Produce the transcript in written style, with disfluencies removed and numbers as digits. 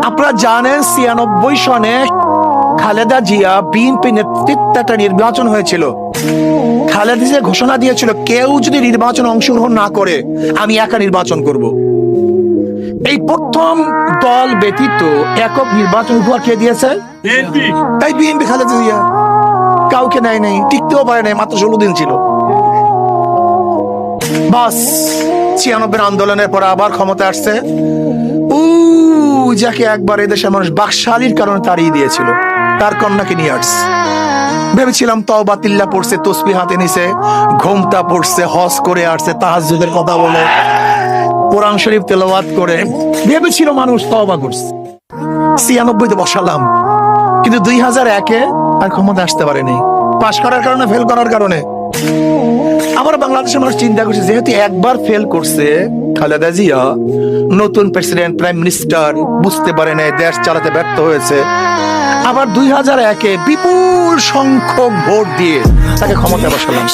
আপনারা জানেন ৯৬ সনে খালেদা জিয়া বিএনপি নেতৃত্বে একটা নির্বাচন হয়েছিল। খালেদা জিয়া ঘোষণা দিয়েছিল, কেউ যদি নির্বাচন অংশগ্রহণ না করে আমি একা নির্বাচন করব। এই প্রথম দল ব্যতীত একক নির্বাচন উপহার কে দিয়েছে? তাই বিএনপি। খালেদা জিয়া কাউকে নেয় নাই, টিকতেও পারে নাই, মাত্র ১৬ দিন ছিল। বাস ৯৬ আন্দোলনের পর আবার ক্ষমতা আসছে যাকে একবার এদেশের মানুষ বাকশালীর কারণে তাড়িয়ে দিয়েছিল, তার কন্যাকে নিয়ে আসছে। ভেবেছিলাম তওবা তিল্লা পড়ছে, তসবিহ হাতে নিছে, ঘোমটা পড়ছে, হজ করে আসছে, তাহাজ্জুদের কথা বলে, কোরআন শরীফ তেলাওয়াত করে, ভেবেছিল মানুষ তওবা করছে। ৯৬ তে বসালাম, কিন্তু ২০০১-এ আর ক্ষমতা আসতে পারেনি। পাশ করার কারণে, ফেল করার কারণে। আবার বাংলাদেশের মানুষ চিন্তা করছে, যেহেতু একবার ফেল করছে খালেদা জিয়া, নতুন প্রেসিডেন্ট, প্রাইম মিনিস্টার, বুঝতে পারে নাই, দেশ চালাতে ব্যর্থ হয়েছে, আবার ২০০১-এ বিপুল সংখ্যক ভোট দিয়ে তাকে ক্ষমতা বসালাম।